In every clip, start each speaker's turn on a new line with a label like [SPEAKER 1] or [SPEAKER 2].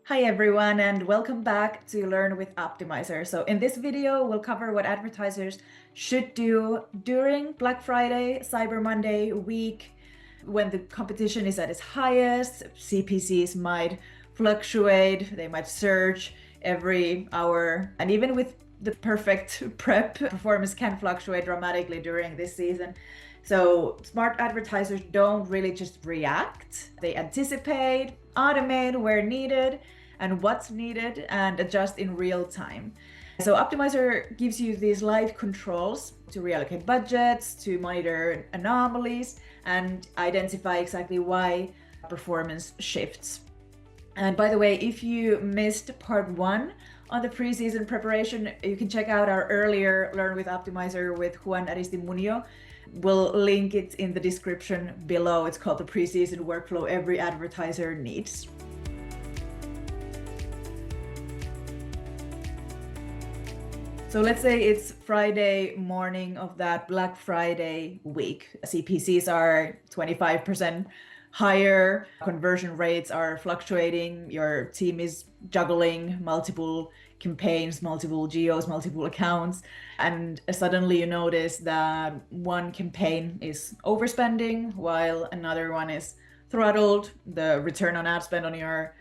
[SPEAKER 1] Hi everyone, and welcome back to Learn with Optmyzr. So in this video, we'll cover what advertisers should do during Black Friday, Cyber Monday week, when the competition is at its highest. CPCs might fluctuate, they might surge every hour, and even with the perfect prep, performance can fluctuate dramatically during this season. So smart advertisers don't really just react, they anticipate, automate where needed and what's needed, and adjust in real time. So Optmyzr gives you these live controls to reallocate budgets, to monitor anomalies, and identify exactly why performance shifts. And by the way, if you missed part 1 on the preseason preparation, you can check out our earlier Learn with Optmyzr with Juan Aristimuño. We'll link it in the description below. It's called the preseason workflow every advertiser needs. So let's say it's Friday morning of that Black Friday week. CPCs are 25% higher, conversion rates are fluctuating, your team is juggling multiple campaigns, multiple geos, multiple accounts, and suddenly you notice that one campaign is overspending while another one is throttled. The return on ad spend on your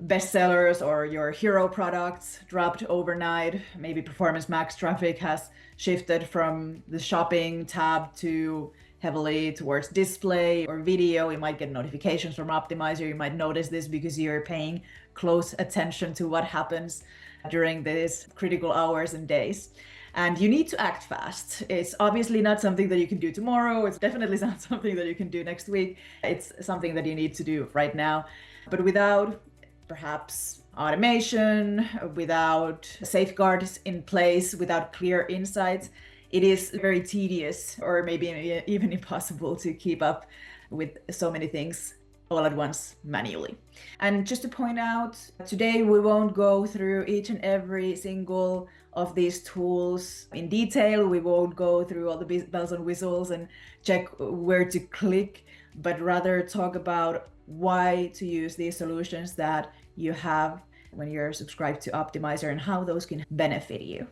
[SPEAKER 1] bestsellers or your hero products dropped overnight. Maybe Performance Max traffic has shifted from the shopping tab to heavily towards display or video. You might get notifications from Optmyzr. You might notice this because you're paying close attention to what happens during these critical hours and days. And you need to act fast. It's obviously not something that you can do tomorrow. It's definitely not something that you can do next week. It's something that you need to do right now. But without perhaps automation, without safeguards in place, without clear insights, it is very tedious or maybe even impossible to keep up with so many things all at once manually. And just to point out, today we won't go through each and every single of these tools in detail. We won't go through all the bells and whistles and check where to click, but rather talk about why to use these solutions that you have when you're subscribed to Optmyzr and how those can benefit you.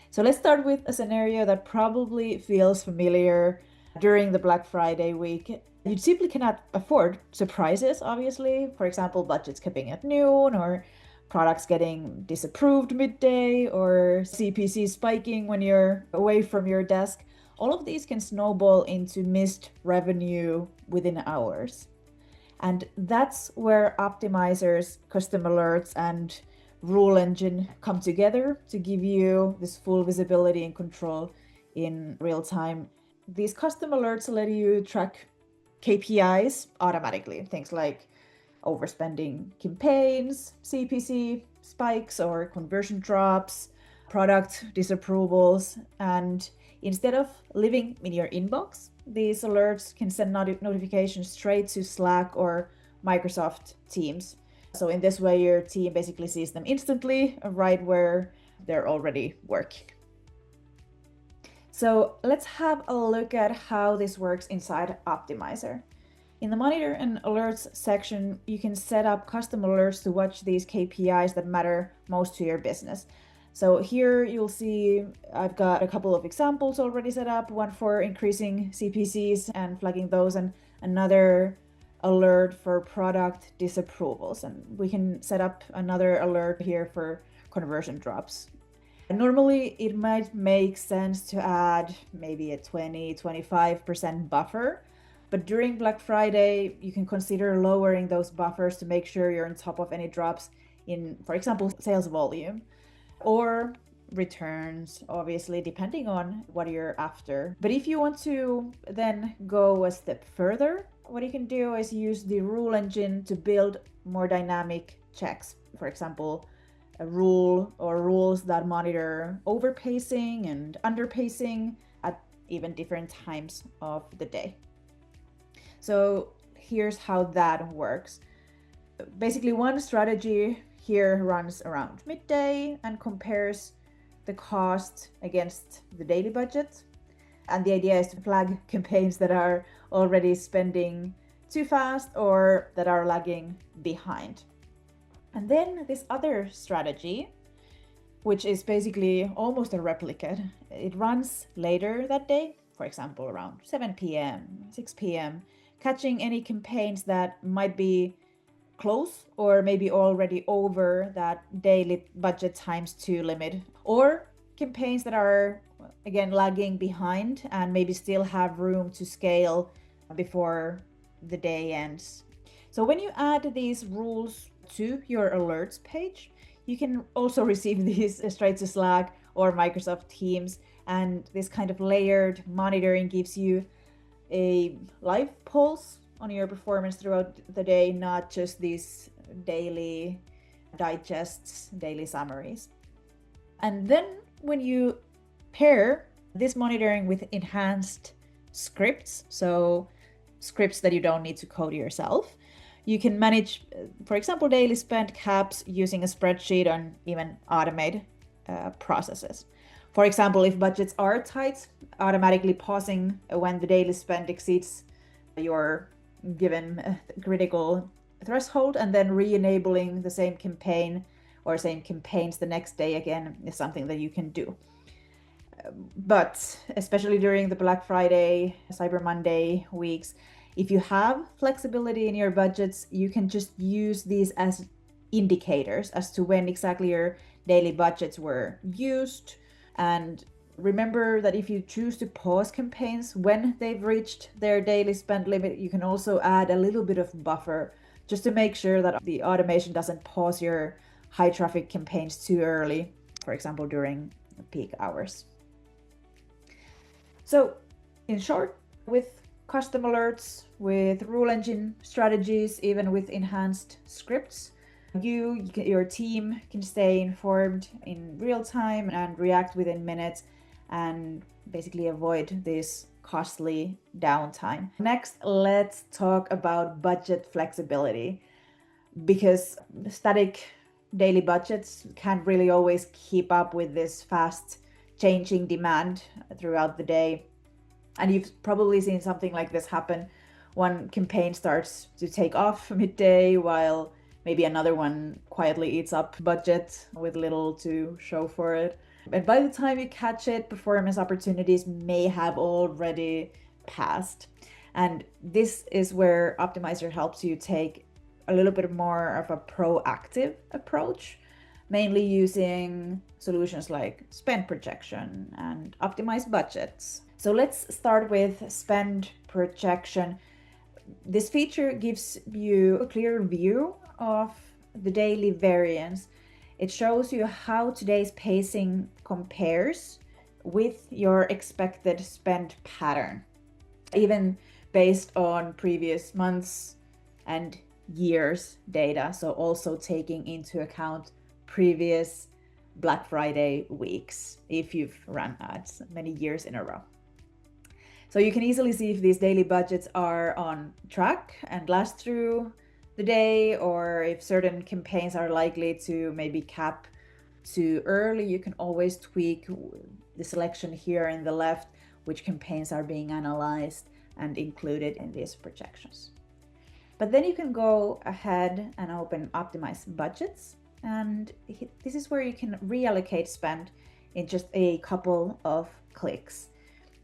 [SPEAKER 1] So let's start with a scenario that probably feels familiar during the Black Friday week. You simply cannot afford surprises, obviously. For example, budgets capping at noon, or products getting disapproved midday, or CPC spiking when you're away from your desk. All of these can snowball into missed revenue within hours. And that's where Optmyzr's custom alerts and rule engine come together to give you this full visibility and control in real time. These custom alerts let you track KPIs automatically, things like overspending campaigns, CPC spikes or conversion drops, product disapprovals, and instead of living in your inbox, these alerts can send notifications straight to Slack or Microsoft Teams. So in this way, your team basically sees them instantly, right where they're already working. So let's have a look at how this works inside Optmyzr. In the Monitor and Alerts section, you can set up custom alerts to watch these KPIs that matter most to your business. So here you'll see I've got a couple of examples already set up, one for increasing CPCs and flagging those, and another alert for product disapprovals. And we can set up another alert here for conversion drops. And normally it might make sense to add maybe a 20-25% buffer, but during Black Friday, you can consider lowering those buffers to make sure you're on top of any drops in, for example, sales volume or returns, obviously, depending on what you're after. But if you want to then go a step further, what you can do is use the rule engine to build more dynamic checks. For example, a rule or rules that monitor overpacing and underpacing at even different times of the day. So here's how that works. Basically, one strategy here runs around midday and compares the cost against the daily budget. And the idea is to flag campaigns that are already spending too fast or that are lagging behind. And then this other strategy, which is basically almost a replicate, it runs later that day, for example, around 7 p.m., 6 p.m., catching any campaigns that might be close or maybe already over that daily budget times 2 limit, or campaigns that are again lagging behind and maybe still have room to scale before the day ends. So when you add these rules to your alerts page, you can also receive these straight to Slack or Microsoft Teams, and this kind of layered monitoring gives you a live pulse on your performance throughout the day, not just these daily digests, daily summaries. And then when you pair this monitoring with enhanced scripts, so scripts that you don't need to code yourself, you can manage, for example, daily spend caps using a spreadsheet and even automate processes. For example, if budgets are tight, automatically pausing when the daily spend exceeds your given critical threshold and then re-enabling the same campaign or same campaigns the next day again is something that you can do. But especially during the Black Friday, Cyber Monday weeks, if you have flexibility in your budgets, you can just use these as indicators as to when exactly your daily budgets were used. And remember that if you choose to pause campaigns when they've reached their daily spend limit, you can also add a little bit of buffer just to make sure that the automation doesn't pause your high traffic campaigns too early, for example, during peak hours. So in short, with custom alerts, with rule engine strategies, even with enhanced scripts, your team can stay informed in real time and react within minutes and basically avoid this costly downtime. Next, let's talk about budget flexibility, because static daily budgets can't really always keep up with this fast changing demand throughout the day. And you've probably seen something like this happen. One campaign starts to take off midday while maybe another one quietly eats up budget with little to show for it. And by the time you catch it, performance opportunities may have already passed. And this is where Optmyzr helps you take a little bit more of a proactive approach, mainly using solutions like spend projection and optimized budgets. So let's start with spend projection. This feature gives you a clear view of the daily variance. It shows you how today's pacing compares with your expected spend pattern, even based on previous months and years data. So also taking into account previous Black Friday weeks, if you've run ads many years in a row. So you can easily see if these daily budgets are on track and last through the day, or if certain campaigns are likely to maybe cap too early. You can always tweak the selection here in the left, which campaigns are being analyzed and included in these projections. But then you can go ahead and open Optimize Budgets, and this is where you can reallocate spend in just a couple of clicks.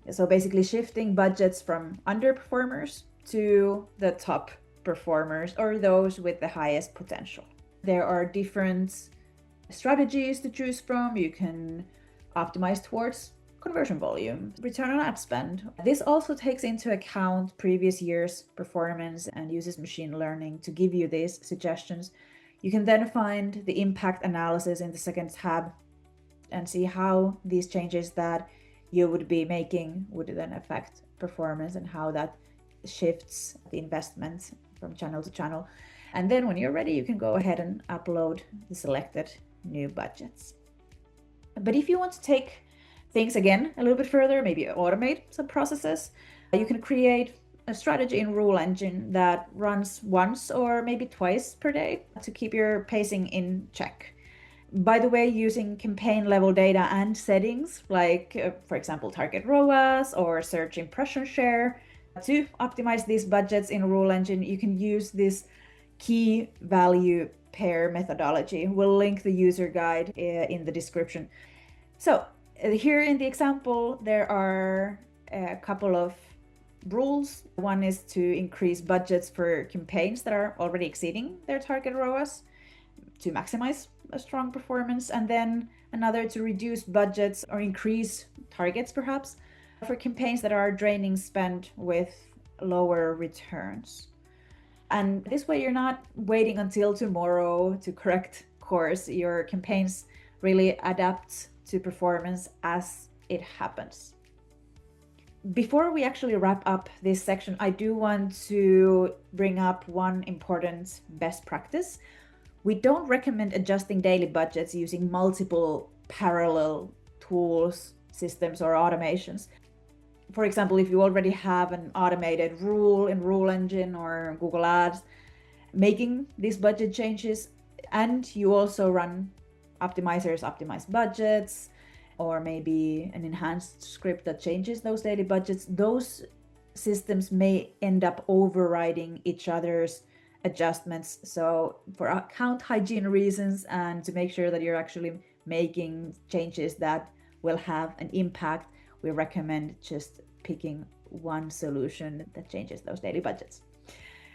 [SPEAKER 1] So basically shifting budgets from underperformers to the top performers or those with the highest potential. There are different strategies to choose from. You can optimize towards conversion volume, return on ad spend. This also takes into account previous year's performance and uses machine learning to give you these suggestions. You can then find the impact analysis in the second tab and see how these changes that you would be making would then affect performance and how that shifts the investment from channel to channel. And then when you're ready, you can go ahead and upload the selected new budgets. But if you want to take things again a little bit further, maybe automate some processes, you can create a strategy in Rule Engine that runs once or maybe twice per day to keep your pacing in check. By the way, using campaign level data and settings like, for example, target ROAS or search impression share to optimize these budgets in Rule Engine, you can use this key value compare methodology. We'll link the user guide in the description. So here in the example, there are a couple of rules. One is to increase budgets for campaigns that are already exceeding their target ROAS to maximize a strong performance, and then another to reduce budgets or increase targets perhaps for campaigns that are draining spend with lower returns. And this way you're not waiting until tomorrow to correct course. Your campaigns really adapt to performance as it happens. Before we actually wrap up this section, I do want to bring up one important best practice. We don't recommend adjusting daily budgets using multiple parallel tools, systems, or automations. For example, if you already have an automated rule in Rule Engine or Google Ads, making these budget changes, and you also run Optmyzr's optimized budgets, or maybe an enhanced script that changes those daily budgets, those systems may end up overriding each other's adjustments. So for account hygiene reasons and to make sure that you're actually making changes that will have an impact, we recommend just picking one solution that changes those daily budgets.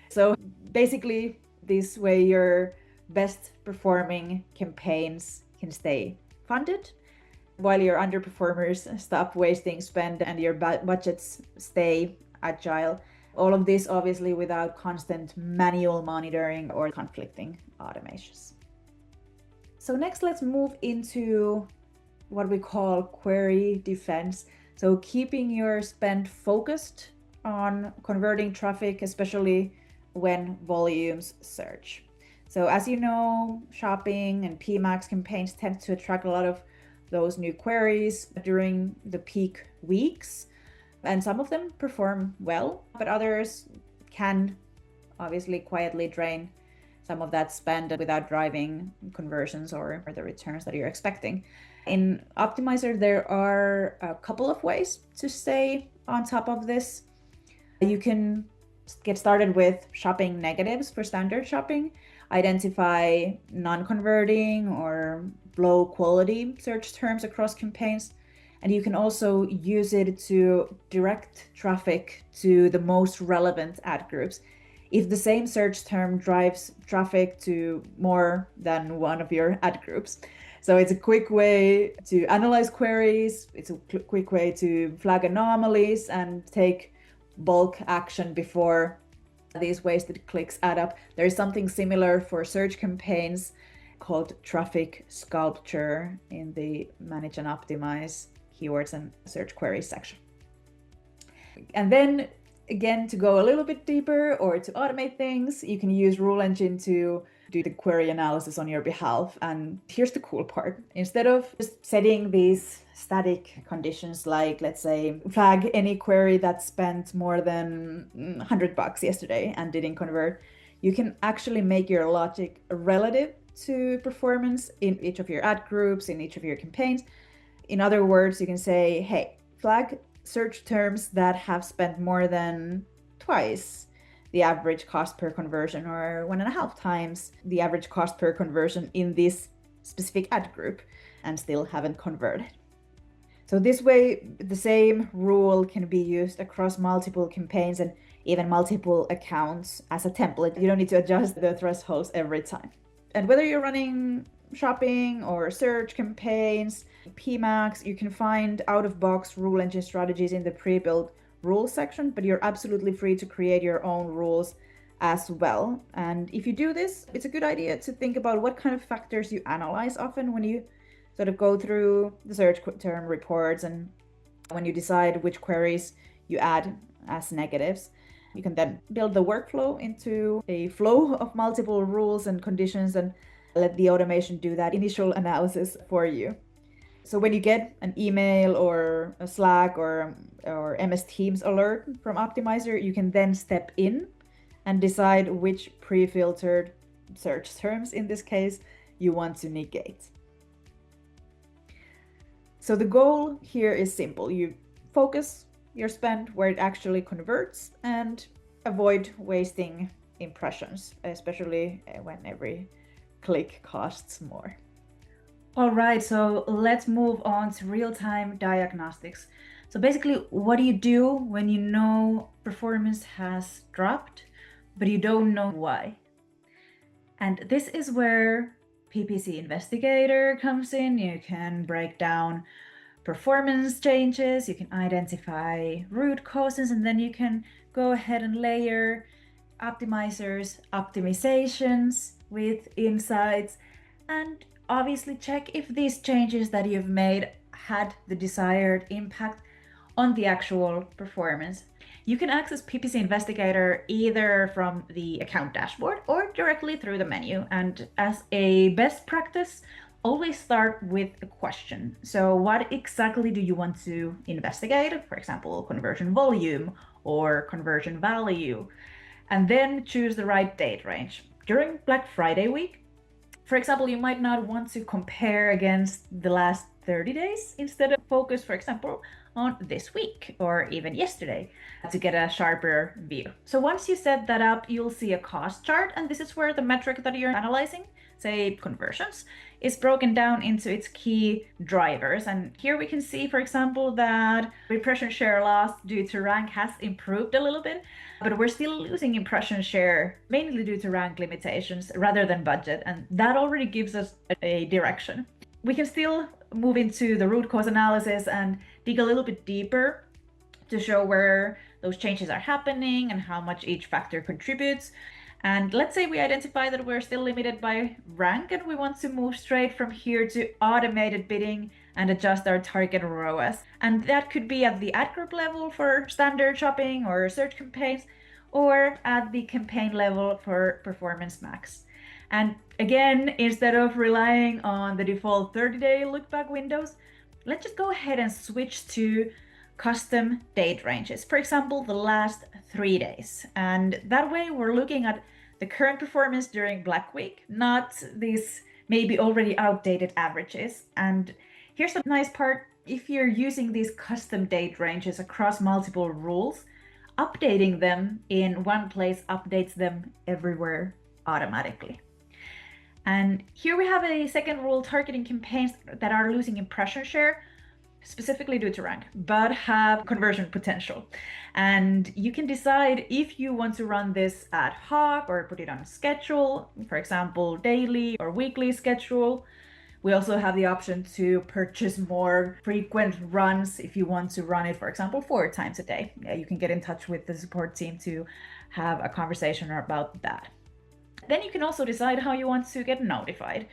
[SPEAKER 1] So basically, this way your best performing campaigns can stay funded, while your underperformers stop wasting spend and your budgets stay agile. All of this obviously without constant manual monitoring or conflicting automations. So next, let's move into what we call query defense. So keeping your spend focused on converting traffic, especially when volumes surge. So as you know, shopping and PMax campaigns tend to attract a lot of those new queries during the peak weeks. And some of them perform well, but others can obviously quietly drain some of that spend without driving conversions or the returns that you're expecting. In Optmyzr, there are a couple of ways to stay on top of this. You can get started with shopping negatives for standard shopping, identify non-converting or low quality search terms across campaigns, and you can also use it to direct traffic to the most relevant ad groups if the same search term drives traffic to more than one of your ad groups. So it's a quick way to analyze queries, it's a quick way to flag anomalies and take bulk action before these wasted clicks add up. There's something similar for search campaigns called traffic sculpture in the Manage and Optimize keywords and search queries section. And then again, to go a little bit deeper or to automate things, you can use Rule Engine to do the query analysis on your behalf. And here's the cool part. Instead of just setting these static conditions, like let's say flag any query that spent more than $100 yesterday and didn't convert, you can actually make your logic relative to performance in each of your ad groups, in each of your campaigns. In other words, you can say, hey, flag search terms that have spent more than twice the average cost per conversion or 1.5 times the average cost per conversion in this specific ad group and still haven't converted. So this way, the same rule can be used across multiple campaigns and even multiple accounts as a template. You don't need to adjust the thresholds every time. And whether you're running shopping or search campaigns, PMax, you can find out-of-box Rule Engine strategies in the pre-built rules section, but you're absolutely free to create your own rules as well. And if you do this, it's a good idea to think about what kind of factors you analyze often when you sort of go through the search term reports and when you decide which queries you add as negatives. You can then build the workflow into a flow of multiple rules and conditions and let the automation do that initial analysis for you. So when you get an email or a Slack or MS Teams alert from Optmyzr, you can then step in and decide which pre-filtered search terms, in this case, you want to negate. So the goal here is simple. You focus your spend where it actually converts and avoid wasting impressions, especially when every click costs more.
[SPEAKER 2] All right, so let's move on to real-time diagnostics. So basically, what do you do when you know performance has dropped, but you don't know why? And this is where PPC Investigator comes in. You can break down performance changes, you can identify root causes, and then you can go ahead and layer Optmyzr's optimizations with insights, and obviously check if these changes that you've made had the desired impact on the actual performance. You can access PPC Investigator either from the account dashboard or directly through the menu. And as a best practice, always start with a question. So what exactly do you want to investigate? For example, conversion volume or conversion value. And then choose the right date range. During Black Friday week, for example, you might not want to compare against the last 30 days. Instead of focus, for example, on this week or even yesterday to get a sharper view. So once you set that up, you'll see a cost chart, and this is where the metric that you're analyzing, say conversions, is broken down into its key drivers. And here we can see, for example, that impression share loss due to rank has improved a little bit, but we're still losing impression share mainly due to rank limitations rather than budget, and that already gives us a direction. We can still move into the root cause analysis and dig a little bit deeper to show where those changes are happening and how much each factor contributes. And let's say we identify that we're still limited by rank and we want to move straight from here to automated bidding and adjust our target ROAS. And that could be at the ad group level for standard shopping or search campaigns, or at the campaign level for performance max. And again, instead of relying on the default 30-day look-back windows, let's just go ahead and switch to custom date ranges. For example, the last 3 days. And that way we're looking at the current performance during Black Week, not these maybe already outdated averages. And here's the nice part. If you're using these custom date ranges across multiple rules, updating them in one place updates them everywhere automatically. And here we have a second rule, targeting campaigns that are losing impression share, specifically due to rank, but have conversion potential. And you can decide if you want to run this ad hoc or put it on schedule, for example, daily or weekly schedule. We also have the option to purchase more frequent runs if you want to run it, for example, 4 times a day. Yeah, you can get in touch with the support team to have a conversation about that. Then you can also decide how you want to get notified.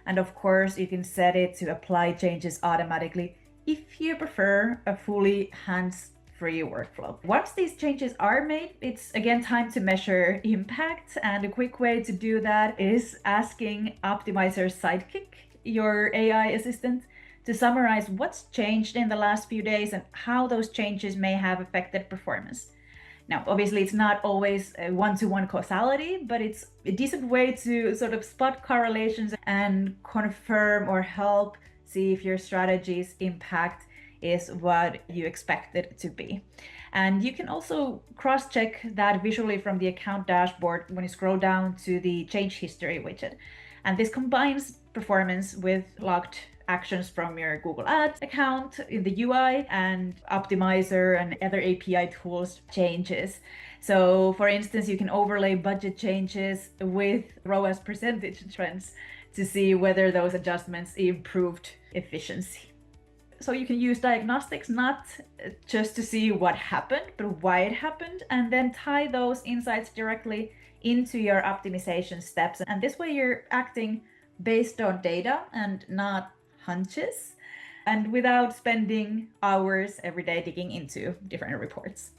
[SPEAKER 2] And of course, you can set it to apply changes automatically if you prefer a fully hands-free workflow. Once these changes are made, it's again time to measure impact. And a quick way to do that is asking Optmyzr's Sidekick, your AI assistant, to summarize what's changed in the last few days and how those changes may have affected performance. Now, obviously, it's not always a one-to-one causality, but it's a decent way to sort of spot correlations and confirm or help see if your strategy's impact is what you expect it to be. And you can also cross-check that visually from the account dashboard when you scroll down to the change history widget. And this combines performance with logged actions from your Google Ads account in the UI and Optmyzr and other API tools changes. So for instance, you can overlay budget changes with ROAS percentage trends to see whether those adjustments improved efficiency. So you can use diagnostics not just to see what happened, but why it happened, and then tie those insights directly into your optimization steps. And this way you're acting based on data and not hunches, and without spending hours every day digging into different reports.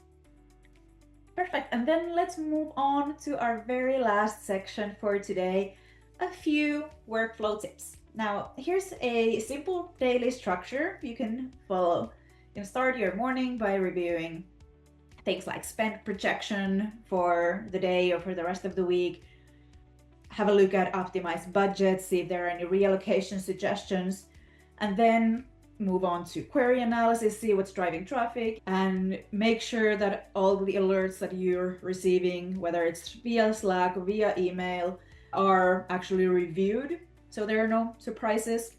[SPEAKER 2] Perfect. And then let's move on to our very last section for today, a few workflow tips. Now, here's a simple daily structure you can follow. You can start your morning by reviewing things like spend projection for the day or for the rest of the week. Have a look at optimized budgets, see if there are any reallocation suggestions, and then move on to query analysis, see what's driving traffic, and make sure that all the alerts that you're receiving, whether it's via Slack or via email,
[SPEAKER 1] are actually reviewed, so there are no surprises.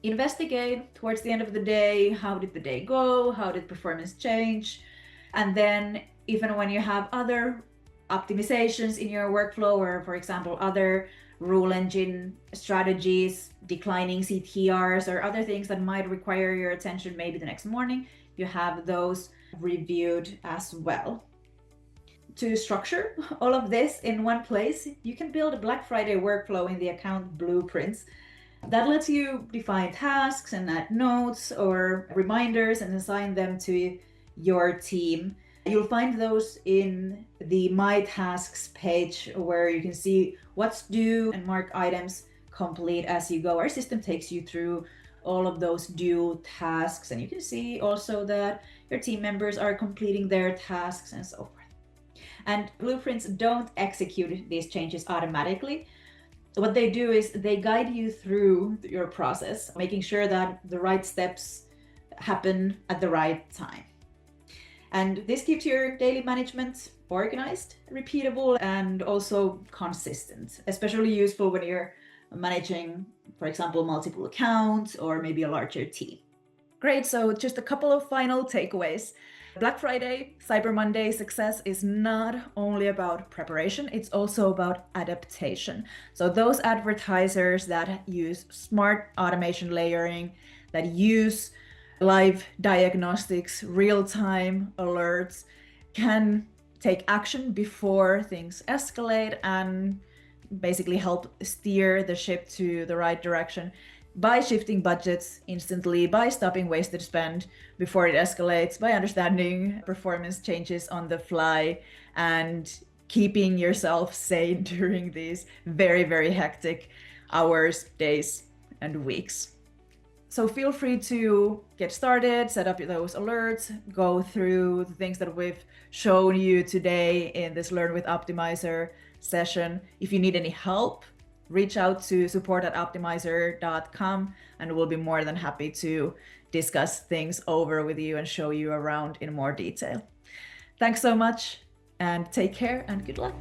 [SPEAKER 1] Investigate towards the end of the day, how did the day go, how did performance change, and then even when you have other optimizations in your workflow, or for example other rule engine strategies, declining CTRs, or other things that might require your attention maybe the next morning, you have those reviewed as well. To structure all of this in one place, you can build a Black Friday workflow in the account blueprints that lets you define tasks and add notes or reminders and assign them to your team. You'll find those in the My Tasks page, where you can see what's due and mark items complete as you go. Our system takes you through all of those due tasks, and you can see also that your team members are completing their tasks and so forth. And blueprints don't execute these changes automatically. What they do is they guide you through your process, making sure that the right steps happen at the right time. And this keeps your daily management organized, repeatable, and also consistent, especially useful when you're managing, for example, multiple accounts or maybe a larger team. Great, so just a couple of final takeaways. Black Friday, Cyber Monday success is not only about preparation, it's also about adaptation. So those advertisers that use smart automation layering, that use live diagnostics, real-time alerts, can take action before things escalate and basically help steer the ship to the right direction by shifting budgets instantly, by stopping wasted spend before it escalates, by understanding performance changes on the fly, and keeping yourself sane during these very, very hectic hours, days, and weeks. So feel free to get started, set up those alerts, go through the things that we've shown you today in this Learn with Optmyzr session. If you need any help, reach out to support@optmyzr.com and we'll be more than happy to discuss things over with you and show you around in more detail. Thanks so much and take care and good luck.